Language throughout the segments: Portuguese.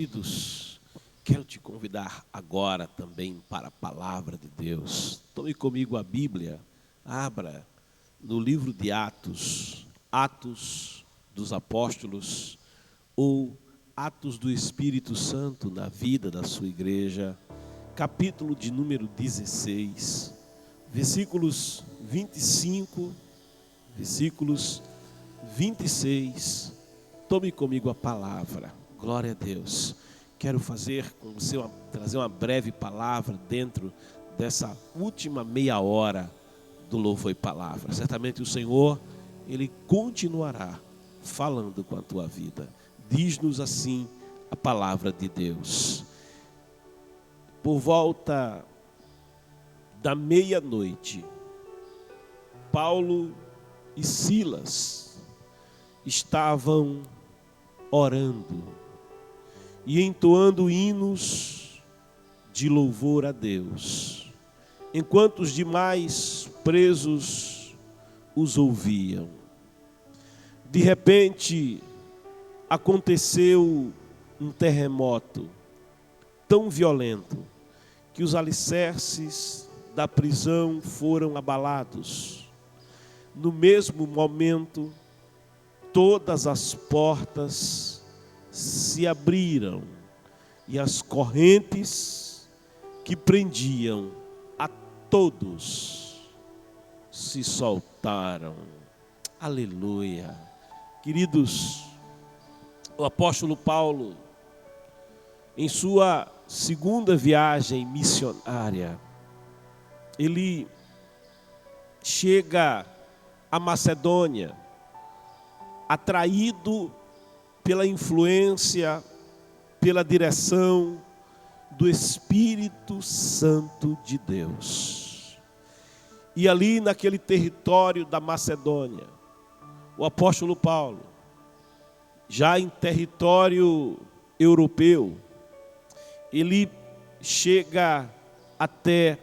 Queridos, quero te convidar agora também para a palavra de Deus. Tome comigo a Bíblia, abra no livro de Atos, Atos dos Apóstolos ou Atos do Espírito Santo na vida da sua igreja, capítulo de número 16, versículos 25, versículos 26. Tome comigo a palavra. Glória a Deus. Quero fazer com você trazer uma breve palavra dentro dessa última meia hora do Louvor e Palavra. Certamente o Senhor, Ele continuará falando com a tua vida. Diz-nos assim a palavra de Deus. Por volta da meia-noite, Paulo e Silas estavam orando e entoando hinos de louvor a Deus, enquanto os demais presos os ouviam. De repente, aconteceu um terremoto tão violento que os alicerces da prisão foram abalados. No mesmo momento, todas as portas se abriram e as correntes que prendiam a todos se soltaram. Aleluia. Queridos, o apóstolo Paulo, em sua segunda viagem missionária, ele chega à Macedônia, atraído pela influência, pela direção do Espírito Santo de Deus. E ali naquele território da Macedônia, o apóstolo Paulo, já em território europeu, ele chega até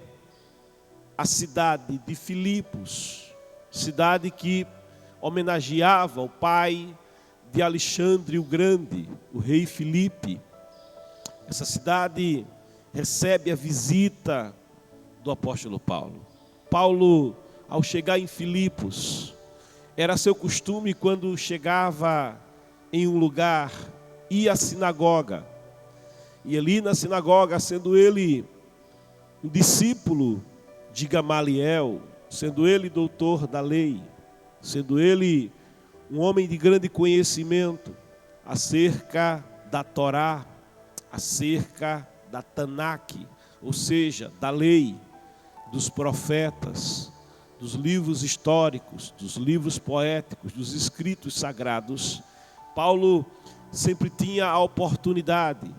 a cidade de Filipos, cidade que homenageava o pai de Alexandre o Grande, o rei Filipe. Essa cidade recebe a visita do apóstolo Paulo. Paulo, ao chegar em Filipos, era seu costume, quando chegava em um lugar, ir à sinagoga. E ali na sinagoga, sendo ele um discípulo de Gamaliel, sendo ele doutor da lei, sendo ele um homem de grande conhecimento acerca da Torá, acerca da Tanakh, ou seja, da lei, dos profetas, dos livros históricos, dos livros poéticos, dos escritos sagrados. Paulo sempre tinha a oportunidade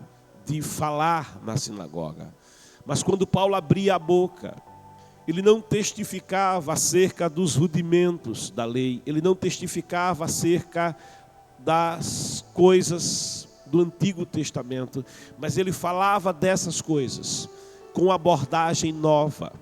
de falar na sinagoga. Mas quando Paulo abria a boca, ele não testificava acerca dos rudimentos da lei, ele não testificava acerca das coisas do Antigo Testamento, mas ele falava dessas coisas com abordagem nova.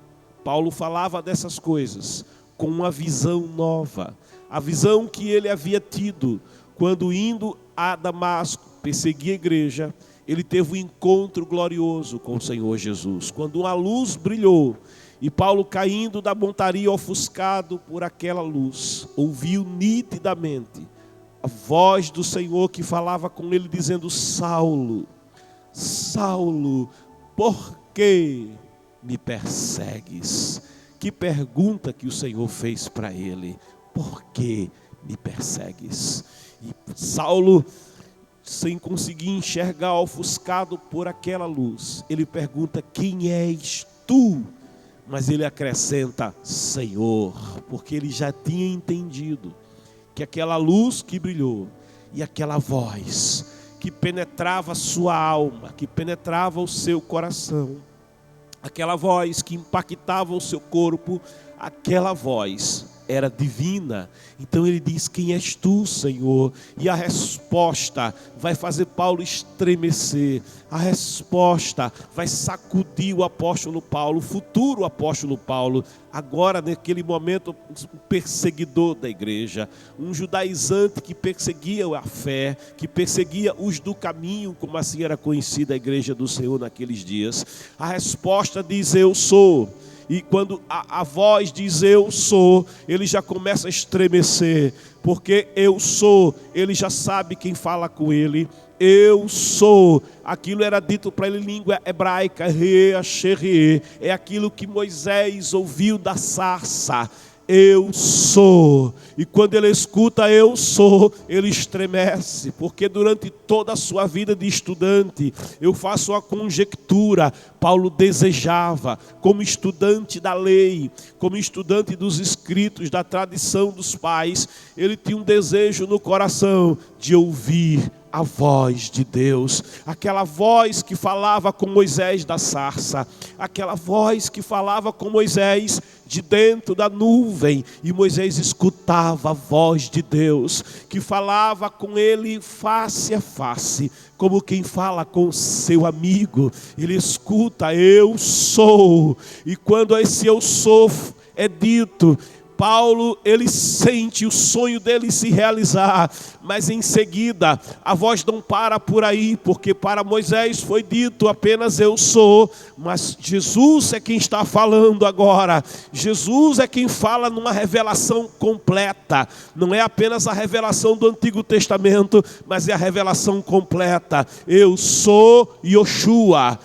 Paulo falava dessas coisas com uma visão nova, a visão que ele havia tido quando, indo a Damasco perseguir a igreja, ele teve um encontro glorioso com o Senhor Jesus, quando uma luz brilhou. E Paulo, caindo da montaria, ofuscado por aquela luz, ouviu nitidamente a voz do Senhor que falava com ele, dizendo: Saulo, Saulo, por que me persegues? Que pergunta que o Senhor fez para ele: por que me persegues? E Saulo, sem conseguir enxergar, ofuscado por aquela luz, ele pergunta: quem és tu? Mas ele acrescenta: Senhor, porque ele já tinha entendido que aquela luz que brilhou e aquela voz que penetrava a sua alma, que penetrava o seu coração, aquela voz que impactava o seu corpo, aquela voz era divina. Então ele diz: quem és tu, Senhor? E a resposta vai fazer Paulo estremecer. A resposta vai sacudir o apóstolo Paulo, o futuro apóstolo Paulo. Agora, naquele momento, um perseguidor da igreja, um judaizante que perseguia a fé, que perseguia os do caminho, como assim era conhecida a igreja do Senhor naqueles dias. A resposta diz: eu sou. E quando a voz diz eu sou, ele já começa a estremecer, porque eu sou, ele já sabe quem fala com ele. Eu sou, aquilo era dito para ele em língua hebraica, é aquilo que Moisés ouviu da sarça. Eu sou. E quando ele escuta eu sou, ele estremece, porque durante toda a sua vida de estudante, eu faço uma conjectura, Paulo desejava, como estudante da lei, como estudante dos escritos, da tradição dos pais, ele tinha um desejo no coração de ouvir a voz de Deus, aquela voz que falava com Moisés da sarça, aquela voz que falava com Moisés de dentro da nuvem, e Moisés escutava a voz de Deus, que falava com ele face a face, como quem fala com seu amigo. Ele escuta, eu sou, e quando esse eu sou é dito, Paulo, ele sente o sonho dele se realizar, mas em seguida, a voz não para por aí, porque para Moisés foi dito apenas eu sou, mas Jesus é quem está falando agora. Jesus é quem fala numa revelação completa, não é apenas a revelação do Antigo Testamento, mas é a revelação completa. Eu sou Yoshua,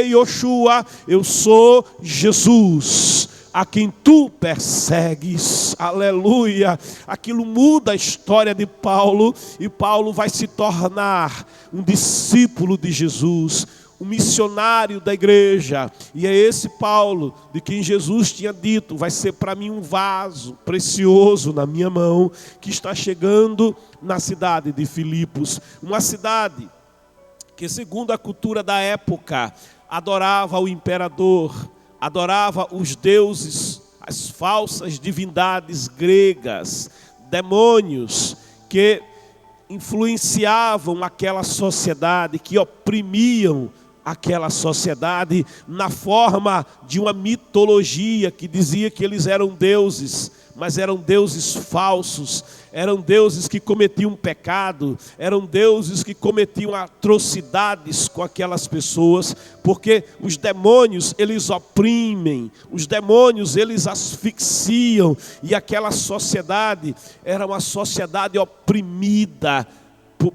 Yoshua, eu sou Jesus, a quem tu persegues. Aleluia. Aquilo muda a história de Paulo, e Paulo vai se tornar um discípulo de Jesus, um missionário da igreja. E é esse Paulo de quem Jesus tinha dito: vai ser para mim um vaso precioso na minha mão, que está chegando na cidade de Filipos, uma cidade que, segundo a cultura da época, adorava o imperador, adorava os deuses, as falsas divindades gregas, demônios que influenciavam aquela sociedade, que oprimiam aquela sociedade na forma de uma mitologia que dizia que eles eram deuses, mas eram deuses falsos, eram deuses que cometiam pecado, eram deuses que cometiam atrocidades com aquelas pessoas, porque os demônios, eles oprimem, os demônios, eles asfixiam, e aquela sociedade era uma sociedade oprimida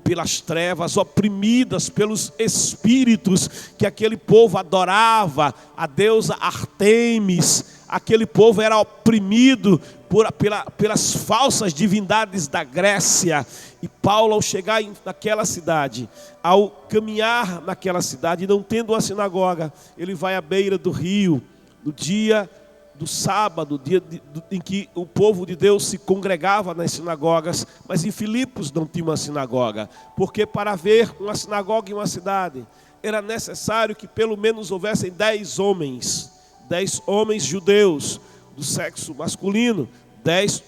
pelas trevas, oprimidas pelos espíritos, que aquele povo adorava, a deusa Artemis. Aquele povo era oprimido pelas falsas divindades da Grécia. E Paulo, ao chegar naquela cidade, ao caminhar naquela cidade, não tendo uma sinagoga, ele vai à beira do rio, no dia do sábado, dia em que o povo de Deus se congregava nas sinagogas. Mas em Filipos não tinha uma sinagoga, porque para haver uma sinagoga em uma cidade, era necessário que pelo menos houvessem 10 homens judeus do sexo masculino. 10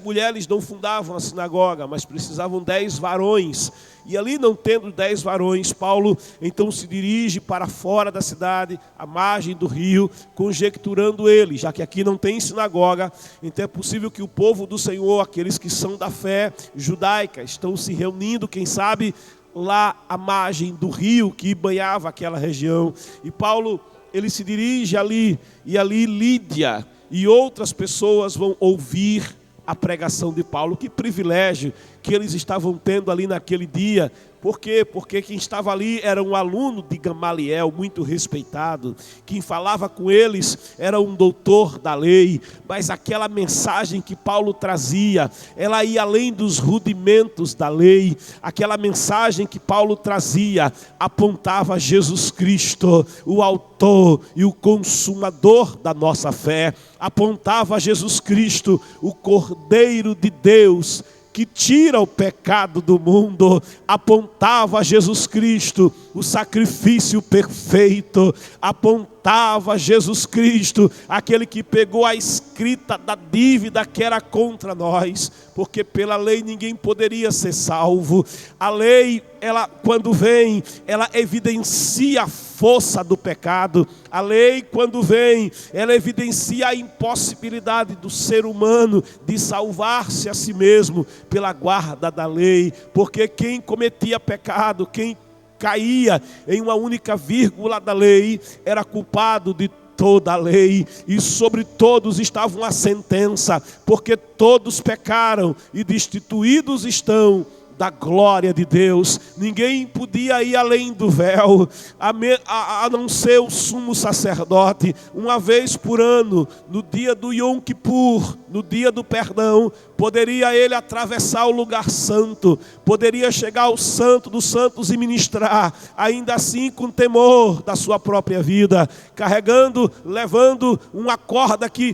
mulheres não fundavam a sinagoga, mas precisavam 10 varões. E ali, não tendo 10 varões, Paulo então se dirige para fora da cidade, à margem do rio, conjecturando ele, já que aqui não tem sinagoga, então é possível que o povo do Senhor, aqueles que são da fé judaica, estão se reunindo, quem sabe, lá à margem do rio que banhava aquela região. E Paulo, ele se dirige ali, e ali Lídia e outras pessoas vão ouvir a pregação de Paulo. Que privilégio que eles estavam tendo ali naquele dia. Por quê? Porque quem estava ali era um aluno de Gamaliel, muito respeitado. Quem falava com eles era um doutor da lei. Mas aquela mensagem que Paulo trazia, ela ia além dos rudimentos da lei. Aquela mensagem que Paulo trazia apontava a Jesus Cristo, o autor e o consumador da nossa fé. Apontava a Jesus Cristo, o Cordeiro de Deus, que tira o pecado do mundo. Apontava a Jesus Cristo, o sacrifício perfeito. Apontava faltava Jesus Cristo, aquele que pegou a escrita da dívida que era contra nós, porque pela lei ninguém poderia ser salvo. A lei, ela quando vem, ela evidencia a força do pecado. A lei quando vem, ela evidencia a impossibilidade do ser humano de salvar-se a si mesmo pela guarda da lei, porque quem cometia pecado, quem caía em uma única vírgula da lei, era culpado de toda a lei, e sobre todos estava uma sentença, porque todos pecaram e destituídos estão da glória de Deus. Ninguém podia ir além do véu, a não ser o sumo sacerdote. Uma vez por ano, no dia do Yom Kippur, no dia do perdão, poderia ele atravessar o lugar santo, poderia chegar ao santo dos santos e ministrar, ainda assim com temor da sua própria vida, carregando, levando uma corda que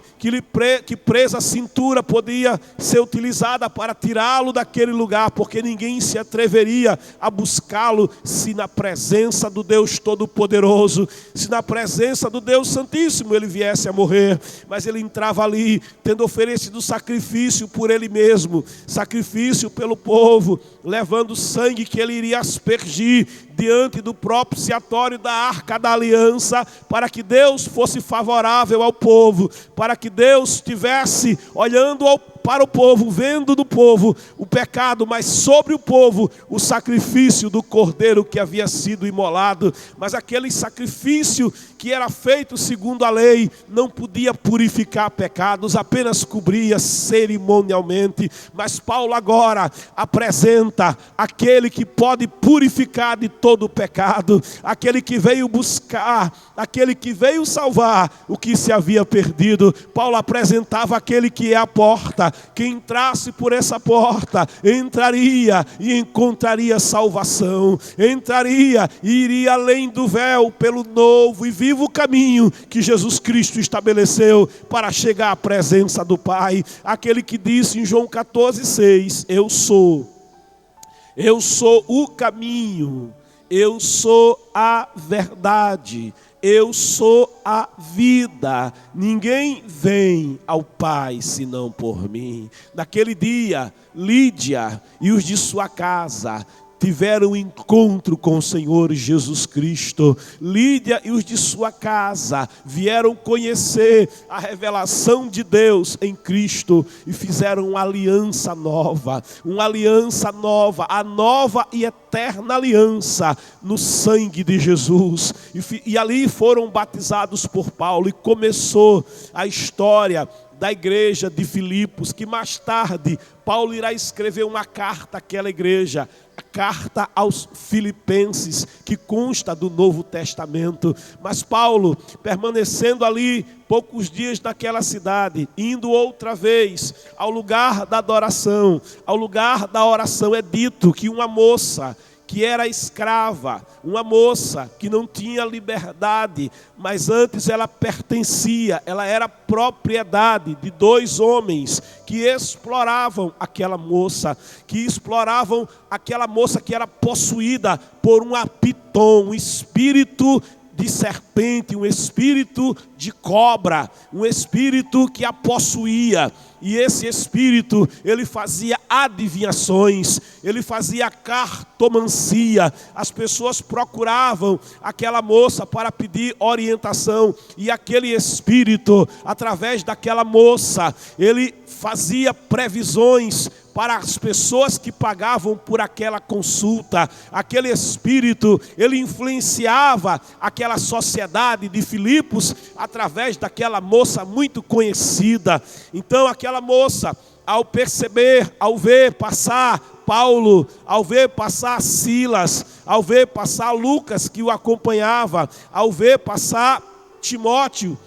presa à cintura podia ser utilizada para tirá-lo daquele lugar, porque ninguém se atreveria a buscá-lo se na presença do Deus Todo-Poderoso, se na presença do Deus Santíssimo ele viesse a morrer. Mas ele entrava ali, tendo oferecido sacrifício por ele mesmo, sacrifício pelo povo, levando o sangue que ele iria aspergir diante do propiciatório da Arca da Aliança, para que Deus fosse favorável ao povo, para que Deus estivesse olhando para o povo, vendo do povo o pecado, mas sobre o povo o sacrifício do cordeiro que havia sido imolado. Mas aquele sacrifício que era feito segundo a lei não podia purificar pecados, apenas cobria cerimonialmente. Mas Paulo agora apresenta aquele que pode purificar de todo o pecado, aquele que veio buscar, aquele que veio salvar o que se havia perdido. Paulo apresentava aquele que é a porta. Quem entrasse por essa porta entraria e encontraria salvação, entraria e iria além do véu pelo novo e vivo caminho que Jesus Cristo estabeleceu para chegar à presença do Pai. Aquele que disse em João 14:6, eu sou o caminho, eu sou a verdade, eu sou a vida, ninguém vem ao Pai senão por mim. Naquele dia, Lídia e os de sua casa tiveram um encontro com o Senhor Jesus Cristo. Lídia e os de sua casa vieram conhecer a revelação de Deus em Cristo e fizeram uma aliança nova, a nova e eterna aliança no sangue de Jesus. E ali foram batizados por Paulo e começou a história da igreja de Filipos, que mais tarde Paulo irá escrever uma carta àquela igreja, a carta aos Filipenses, que consta do Novo Testamento. Mas Paulo, permanecendo ali poucos dias naquela cidade, indo outra vez ao lugar da adoração, ao lugar da oração, é dito que uma moça que era escrava, uma moça que não tinha liberdade, mas antes ela pertencia, ela era propriedade de dois homens que exploravam aquela moça, que era possuída por um apiton, um espírito de serpente, um espírito de cobra, um espírito que a possuía. E esse espírito, ele fazia adivinhações, ele fazia cartomancia. As pessoas procuravam aquela moça para pedir orientação. E aquele espírito, através daquela moça, ele fazia previsões para as pessoas que pagavam por aquela consulta. Aquele espírito, ele influenciava aquela sociedade de Filipos através daquela moça muito conhecida. Então aquela moça, ao perceber, ao ver passar Paulo, ao ver passar Silas, ao ver passar Lucas que o acompanhava, ao ver passar Timóteo,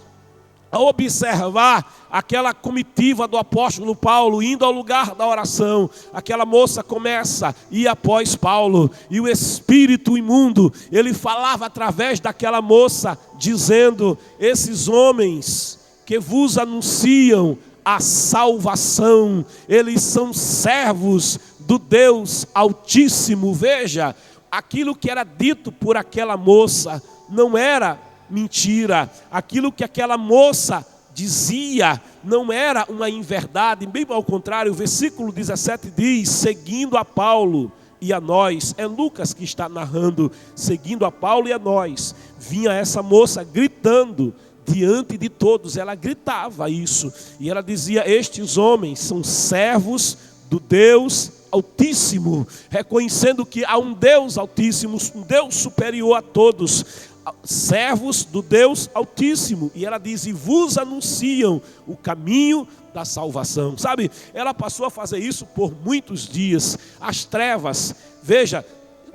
ao observar aquela comitiva do apóstolo Paulo indo ao lugar da oração, aquela moça começa a ir após Paulo, e o espírito imundo, ele falava através daquela moça, dizendo: esses homens que vos anunciam a salvação, eles são servos do Deus Altíssimo. Veja, aquilo que era dito por aquela moça não era mentira, aquilo que aquela moça dizia não era uma inverdade, bem ao contrário. O versículo 17 diz: seguindo a Paulo e a nós, é Lucas que está narrando, seguindo a Paulo e a nós, vinha essa moça gritando diante de todos, ela gritava isso, e ela dizia: estes homens são servos do Deus Altíssimo, reconhecendo que há um Deus Altíssimo, um Deus superior a todos, servos do Deus Altíssimo. E ela diz: e vos anunciam o caminho da salvação. Sabe, ela passou a fazer isso por muitos dias. As trevas, veja,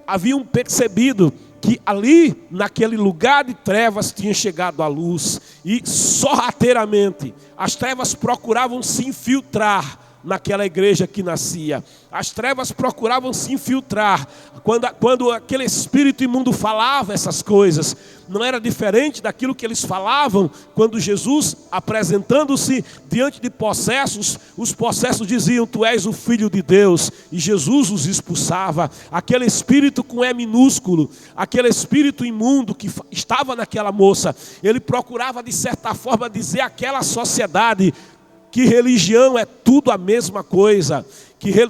haviam percebido que ali, naquele lugar de trevas, tinha chegado a luz, e sorrateiramente as trevas procuravam se infiltrar naquela igreja que nascia. As trevas procuravam se infiltrar. Quando aquele espírito imundo falava essas coisas, não era diferente daquilo que eles falavam quando Jesus, apresentando-se diante de possessos, os possessos diziam: tu és o Filho de Deus, e Jesus os expulsava. Aquele espírito com E minúsculo, aquele espírito imundo que estava naquela moça, ele procurava de certa forma dizer àquela sociedade que religião é tudo a mesma coisa,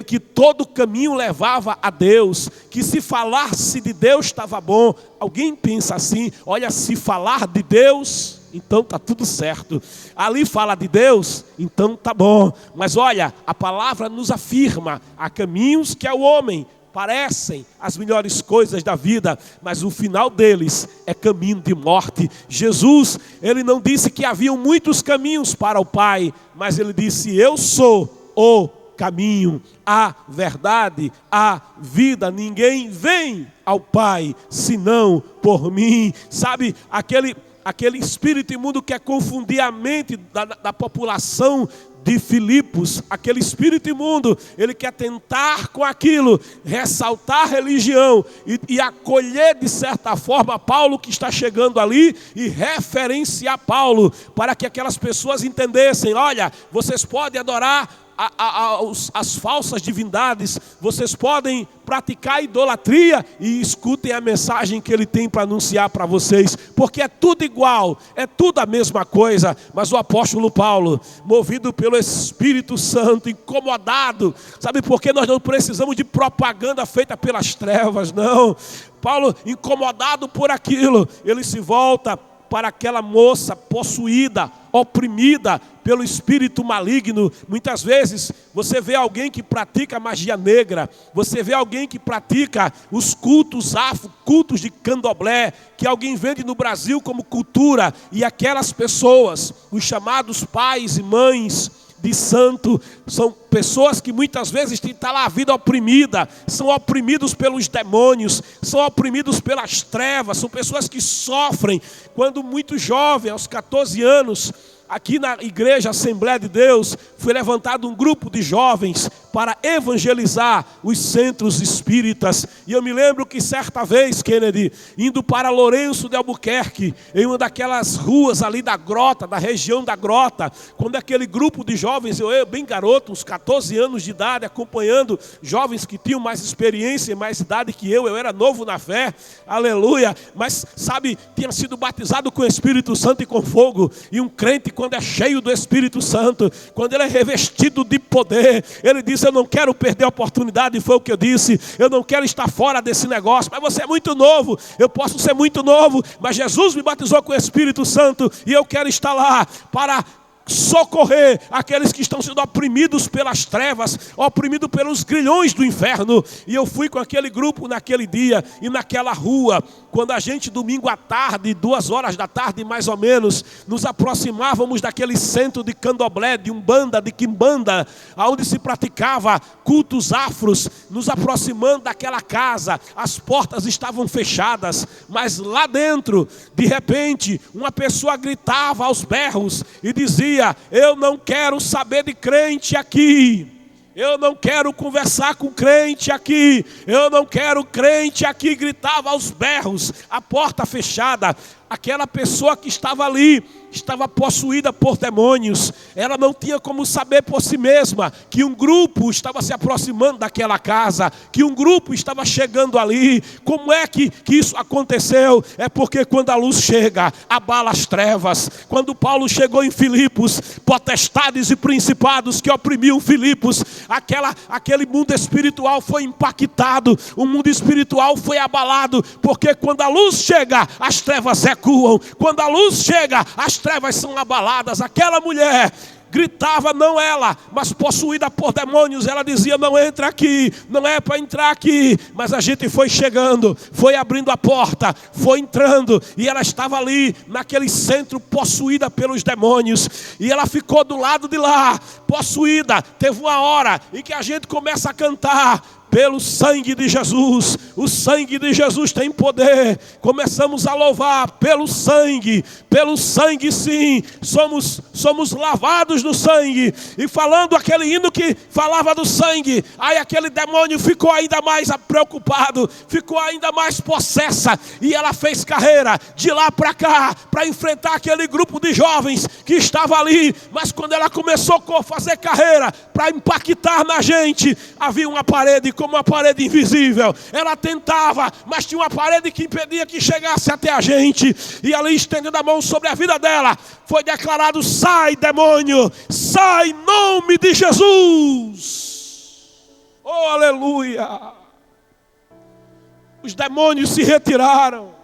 que todo caminho levava a Deus, que se falasse de Deus estava bom. Alguém pensa assim: olha, se falar de Deus, então está tudo certo. Ali fala de Deus, então está bom. Mas olha, a palavra nos afirma: há caminhos que ao homem parecem as melhores coisas da vida, mas o final deles é caminho de morte. Jesus, ele não disse que haviam muitos caminhos para o Pai, mas ele disse: eu sou o caminho, a verdade, a vida. Ninguém vem ao Pai senão por mim. Sabe, aquele espírito imundo quer confundir a mente da população de Filipos, aquele espírito imundo, ele quer tentar com aquilo, ressaltar a religião e acolher de certa forma Paulo que está chegando ali, e referenciar Paulo, para que aquelas pessoas entendessem: olha, vocês podem adorar as falsas divindades, vocês podem praticar idolatria, e escutem a mensagem que ele tem para anunciar para vocês, porque é tudo igual, é tudo a mesma coisa. Mas o apóstolo Paulo, movido pelo Espírito Santo, incomodado, sabe por que nós não precisamos de propaganda feita pelas trevas, não. Paulo, incomodado por aquilo, ele se volta para aquela moça possuída, oprimida pelo espírito maligno. Muitas vezes você vê alguém que pratica magia negra, você vê alguém que pratica os cultos afro, cultos de candomblé, que alguém vende no Brasil como cultura, e aquelas pessoas, os chamados pais e mães de santo, são pessoas que muitas vezes têm lá a vida oprimida, são oprimidos pelos demônios, são oprimidos pelas trevas, são pessoas que sofrem. Quando muito jovem, aos 14 anos, aqui na igreja Assembleia de Deus, foi levantado um grupo de jovens para evangelizar os centros espíritas. E eu me lembro que certa vez, Kennedy, indo para Lourenço de Albuquerque, em uma daquelas ruas ali da Grota, da região da Grota, quando aquele grupo de jovens, eu bem garoto, uns 14 anos de idade, acompanhando jovens que tinham mais experiência e mais idade que eu era novo na fé, aleluia, mas sabe, tinha sido batizado com o Espírito Santo e com fogo. E um crente, quando é cheio do Espírito Santo, quando ele é revestido de poder, ele diz: eu não quero perder a oportunidade. E foi o que eu disse: eu não quero estar fora desse negócio. Mas você é muito novo, eu posso ser muito novo, mas Jesus me batizou com o Espírito Santo, e eu quero estar lá para socorrer aqueles que estão sendo oprimidos pelas trevas, oprimidos pelos grilhões do inferno. E eu fui com aquele grupo naquele dia, e naquela rua, quando a gente, domingo à tarde, 2 horas da tarde mais ou menos, nos aproximávamos daquele centro de candomblé, de umbanda, de quimbanda, onde se praticava cultos afros, nos aproximando daquela casa, as portas estavam fechadas, mas lá dentro, de repente, uma pessoa gritava aos berros e dizia: eu não quero saber de crente aqui, eu não quero conversar com crente aqui, eu não quero crente aqui. Gritava aos berros, a porta fechada. aquela pessoa que estava ali estava possuída por demônios. Ela não tinha como saber por si mesma que um grupo estava se aproximando daquela casa, que um grupo estava chegando ali. Como é que isso aconteceu? É porque quando a luz chega, abala as trevas. Quando Paulo chegou em Filipos, potestades e principados que oprimiam Filipos, aquele mundo espiritual foi impactado, o mundo espiritual foi abalado, porque quando a luz chega, as trevas recuam. Quando a luz chega, as trevas são abaladas. Aquela mulher gritava, não ela, mas possuída por demônios, ela dizia, não entra aqui, não é para entrar aqui. Mas a gente foi chegando, foi abrindo a porta, foi entrando, e ela estava ali, naquele centro, possuída pelos demônios, e ela ficou do lado de lá, possuída. Teve uma hora em que a gente começa a cantar, pelo sangue de Jesus, o sangue de Jesus tem poder. Começamos a louvar pelo sangue sim, somos lavados no sangue. E falando aquele hino que falava do sangue, aí aquele demônio ficou ainda mais preocupado, ficou ainda mais possessa, e ela fez carreira de lá para cá, para enfrentar aquele grupo de jovens que estava ali. Mas quando ela começou a fazer carreira, para impactar na gente, havia uma parede, como uma parede invisível. Ela tentava, mas tinha uma parede que impedia que chegasse até a gente. E ali, estendendo a mão sobre a vida dela, foi declarado, sai demônio, sai em nome de Jesus. Oh, aleluia. Os demônios se retiraram.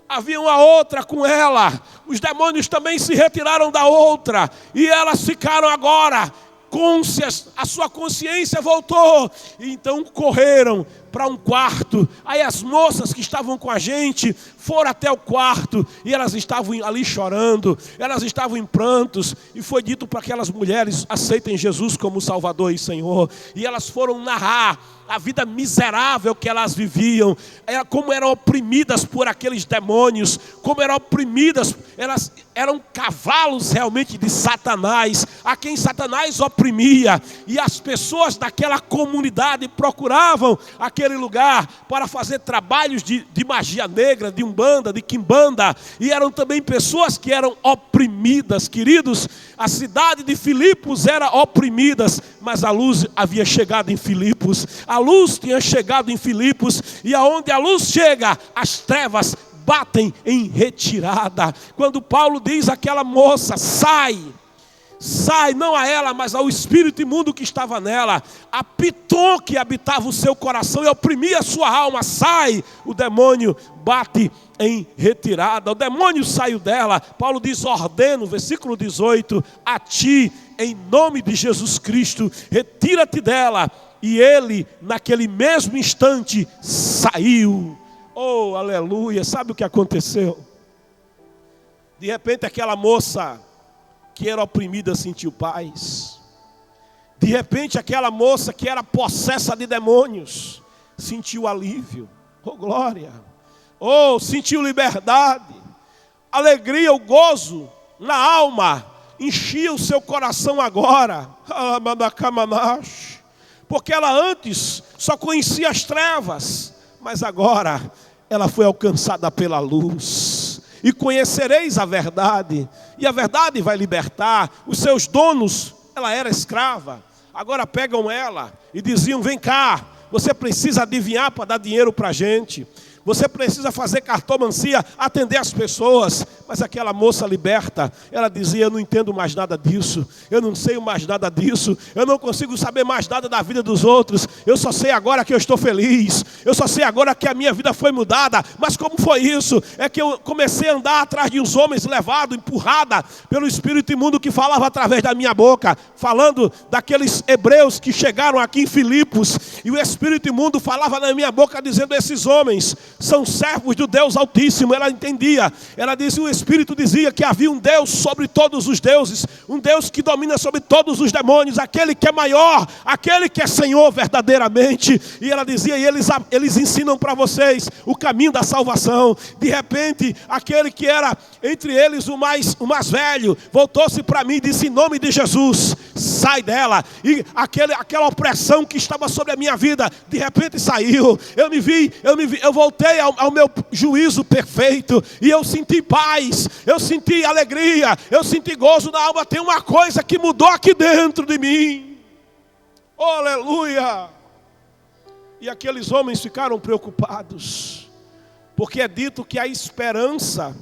Havia uma outra com ela. Os demônios também se retiraram da outra. E elas ficaram agora cônscias, a sua consciência voltou, e então correram para um quarto. Aí as moças que estavam com a gente foram até o quarto, e elas estavam ali chorando, elas estavam em prantos, e foi dito para aquelas mulheres, aceitem Jesus como Salvador e Senhor. E elas foram narrar a vida miserável que elas viviam, como eram oprimidas por aqueles demônios, como eram oprimidas, elas eram cavalos realmente de Satanás, a quem Satanás oprimia, e as pessoas daquela comunidade procuravam aquele lugar para fazer trabalhos de magia negra, de umbanda, de quimbanda, e eram também pessoas que eram oprimidas, queridos. A cidade de Filipos era oprimida, mas a luz havia chegado em Filipos, a luz tinha chegado em Filipos, e aonde a luz chega, as trevas batem em retirada. Quando Paulo diz àquela moça, sai, não a ela, mas ao espírito imundo que estava nela, a Piton que habitava o seu coração e oprimia a sua alma, sai, o demônio bate em retirada, o demônio saiu dela. Paulo diz, ordeno, versículo 18, a ti, em nome de Jesus Cristo, retira-te dela. E ele, naquele mesmo instante, saiu. Oh, aleluia. Sabe o que aconteceu? De repente aquela moça que era oprimida sentiu paz. De repente aquela moça que era possessa de demônios sentiu alívio. Oh, glória. Oh, sentiu liberdade. Alegria, o gozo na alma enchia o seu coração agora. Porque ela antes só conhecia as trevas, mas agora ela foi alcançada pela luz. E conhecereis a verdade, e a verdade vai libertar. Os seus donos, ela era escrava, agora pegam ela e diziam, vem cá, você precisa adivinhar para dar dinheiro para a gente. Você precisa fazer cartomancia, atender as pessoas. Mas aquela moça liberta, ela dizia, eu não entendo mais nada disso, eu não sei mais nada disso, eu não consigo saber mais nada da vida dos outros, eu só sei agora que eu estou feliz, eu só sei agora que a minha vida foi mudada. Mas como foi isso? É que eu comecei a andar atrás de uns homens, levado, empurrada pelo espírito imundo que falava através da minha boca, falando daqueles hebreus que chegaram aqui em Filipos, e o espírito imundo falava na minha boca, dizendo, esses homens são servos do Deus Altíssimo. Ela entendia, ela dizia, o Espírito dizia que havia um Deus sobre todos os deuses, um Deus que domina sobre todos os demônios, aquele que é maior, aquele que é Senhor verdadeiramente. E ela dizia, e eles ensinam para vocês o caminho da salvação. De repente, aquele que era entre eles o mais velho, voltou-se para mim e disse, em nome de Jesus, sai dela. E aquela opressão que estava sobre a minha vida, de repente saiu. Eu voltei ao meu juízo perfeito, e eu senti paz, eu senti alegria, eu senti gozo na alma. Tem uma coisa que mudou aqui dentro de mim. Oh, aleluia! E aqueles homens ficaram preocupados, porque é dito que a esperança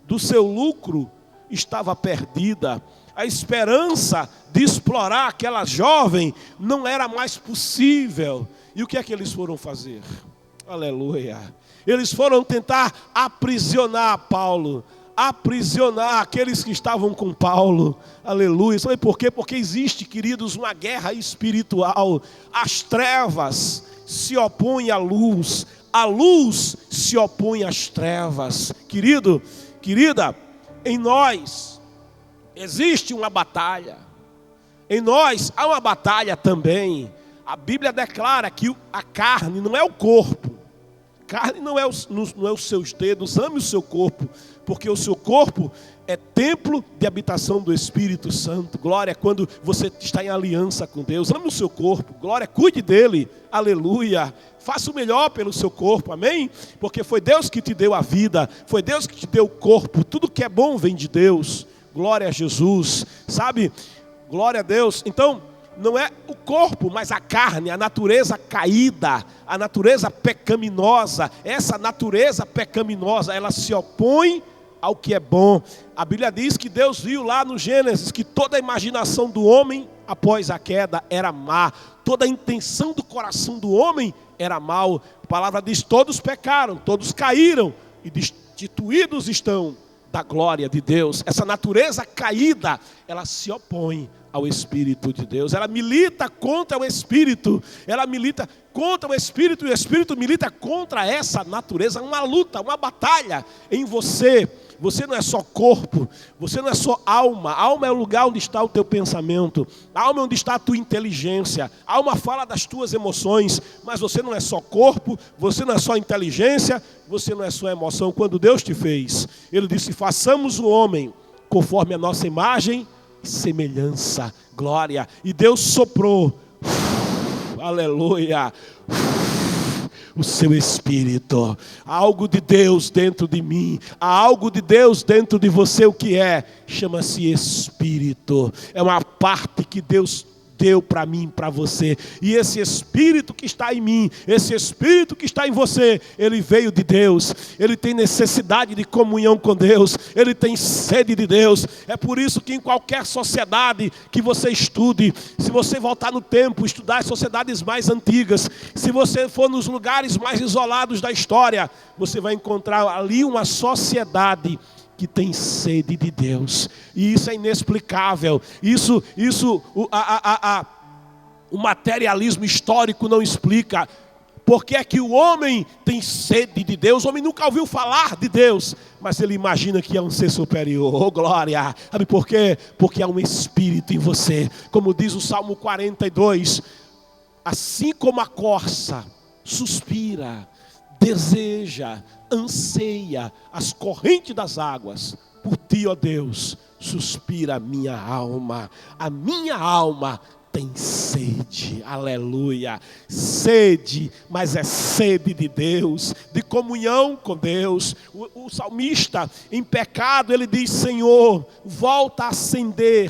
do seu lucro estava perdida. A esperança de explorar aquela jovem não era mais possível. E o que é que eles foram fazer? Aleluia! Eles foram tentar aprisionar Paulo, aprisionar aqueles que estavam com Paulo. Aleluia! Sabe por quê? Porque existe, queridos, uma guerra espiritual. As trevas se opõem à luz, a luz se opõe às trevas. Querido, querida, em nós existe uma batalha. Em nós há uma batalha também. A Bíblia declara que a carne não é o corpo. Carne não é os seus dedos. Ame o seu corpo, porque o seu corpo é templo de habitação do Espírito Santo. Glória, quando você está em aliança com Deus. Ame o seu corpo, glória, cuide dele, aleluia. Faça o melhor pelo seu corpo, amém? Porque foi Deus que te deu a vida, foi Deus que te deu o corpo. Tudo que é bom vem de Deus. Glória a Jesus, sabe? Glória a Deus. Então, não é o corpo, mas a carne, a natureza caída, a natureza pecaminosa. Essa natureza pecaminosa, ela se opõe ao que é bom. A Bíblia diz que Deus viu lá no Gênesis que toda a imaginação do homem após a queda era má. Toda a intenção do coração do homem era mal. A palavra diz, todos pecaram, todos caíram e destituídos estão da glória de Deus. Essa natureza caída, ela se opõe ao Espírito de Deus. Ela milita contra o Espírito. Ela milita contra o Espírito, e o Espírito milita contra essa natureza. Uma luta, uma batalha em você. Você não é só corpo, você não é só alma. A alma é o lugar onde está o teu pensamento. A alma é onde está a tua inteligência. A alma fala das tuas emoções, mas você não é só corpo, você não é só inteligência, você não é só emoção. Quando Deus te fez, Ele disse, façamos o homem conforme a nossa imagem e semelhança. Glória. E Deus soprou, aleluia, o seu Espírito. Há algo de Deus dentro de mim, há algo de Deus dentro de você. O que é? Chama-se Espírito. É uma parte que Deus deu para mim, para você. E esse Espírito que está em mim, esse Espírito que está em você, ele veio de Deus. Ele tem necessidade de comunhão com Deus. Ele tem sede de Deus. É por isso que em qualquer sociedade que você estude, se você voltar no tempo, estudar as sociedades mais antigas, se você for nos lugares mais isolados da história, você vai encontrar ali uma sociedade que tem sede de Deus. E isso é inexplicável. O materialismo histórico não explica. Porque é que o homem tem sede de Deus. O homem nunca ouviu falar de Deus, mas ele imagina que é um ser superior. Oh, glória! Sabe por quê? Porque há um Espírito em você. Como diz o Salmo 42, assim como a corça suspira, deseja, anseia as correntes das águas, por ti, ó Deus, suspira a minha alma tem sede, aleluia, sede, mas é sede de Deus, de comunhão com Deus. O salmista, em pecado, ele diz, Senhor, volta a acender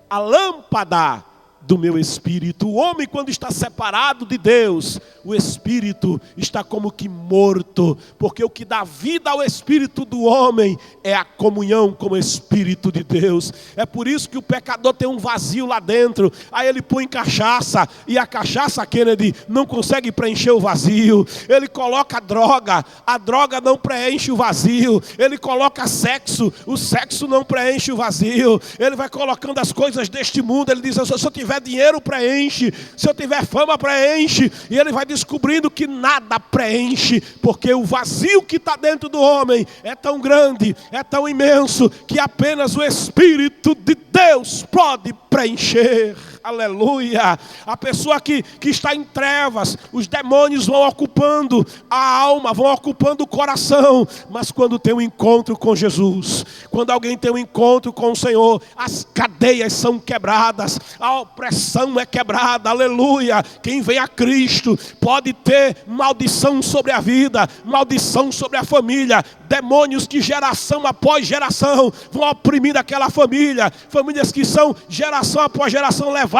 a lâmpada do meu espírito. O homem, quando está separado de Deus, o espírito está como que morto, porque o que dá vida ao espírito do homem é a comunhão com o Espírito de Deus. É por isso que o pecador tem um vazio lá dentro. Aí ele põe cachaça, e a cachaça, Kennedy, não consegue preencher o vazio. Ele coloca droga, a droga não preenche o vazio. Ele coloca sexo, o sexo não preenche o vazio. Ele vai colocando as coisas deste mundo. Ele diz, se eu tiver dinheiro, preenche. Se eu tiver fama, preenche. E ele vai descobrindo que nada preenche, porque o vazio que está dentro do homem é tão grande, é tão imenso, que apenas o Espírito de Deus pode preencher. Aleluia. A pessoa que está em trevas, os demônios vão ocupando a alma, vão ocupando o coração. Mas quando tem um encontro com Jesus, quando alguém tem um encontro com o Senhor, as cadeias são quebradas, a opressão é quebrada. Aleluia. Quem vem a Cristo pode ter maldição sobre a vida, maldição sobre a família, demônios que geração após geração vão oprimir aquela família, famílias que são geração após geração levadas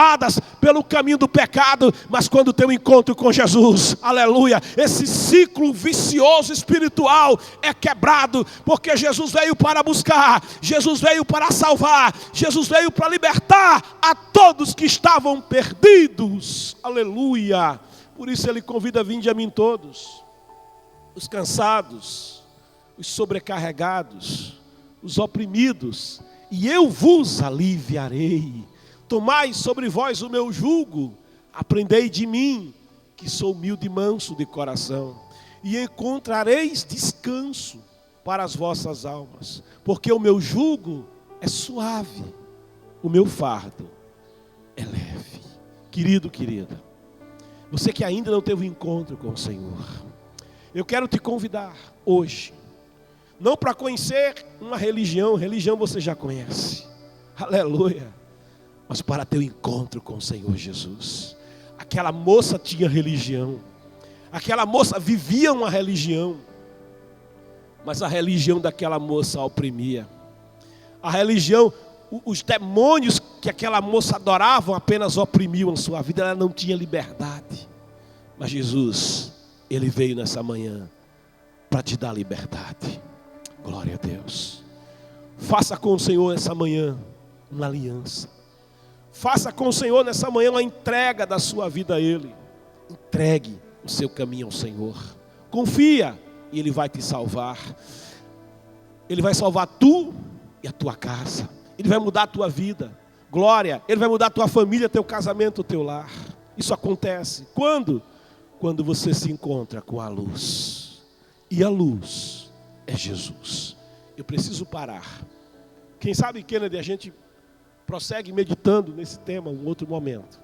pelo caminho do pecado. Mas quando tem um encontro com Jesus, aleluia, esse ciclo vicioso espiritual é quebrado, porque Jesus veio para buscar, Jesus veio para salvar, Jesus veio para libertar a todos que estavam perdidos. Aleluia. Por isso ele convida: vinde a mim todos, os cansados, os sobrecarregados, os oprimidos, e eu vos aliviarei. Tomai sobre vós o meu jugo, aprendei de mim, que sou humilde e manso de coração, e encontrareis descanso para as vossas almas, porque o meu jugo é suave, o meu fardo é leve. Querido, querida, você que ainda não teve um encontro com o Senhor, eu quero te convidar hoje, não para conhecer uma religião você já conhece, aleluia, mas para ter um encontro com o Senhor Jesus. Aquela moça tinha religião, aquela moça vivia uma religião, mas a religião daquela moça a oprimia. A religião, os demônios que aquela moça adorava apenas oprimiam a sua vida, ela não tinha liberdade. Mas Jesus, Ele veio nessa manhã para te dar liberdade. Glória a Deus. Faça com o Senhor essa manhã uma aliança. Faça com o Senhor nessa manhã uma entrega da sua vida a Ele. Entregue o seu caminho ao Senhor. Confia e Ele vai te salvar. Ele vai salvar tu e a tua casa. Ele vai mudar a tua vida. Glória. Ele vai mudar a tua família, teu casamento, o teu lar. Isso acontece. Quando? Quando você se encontra com a luz. E a luz é Jesus. Eu preciso parar. Quem sabe, Kennedy, a gente prossegue meditando nesse tema um outro momento.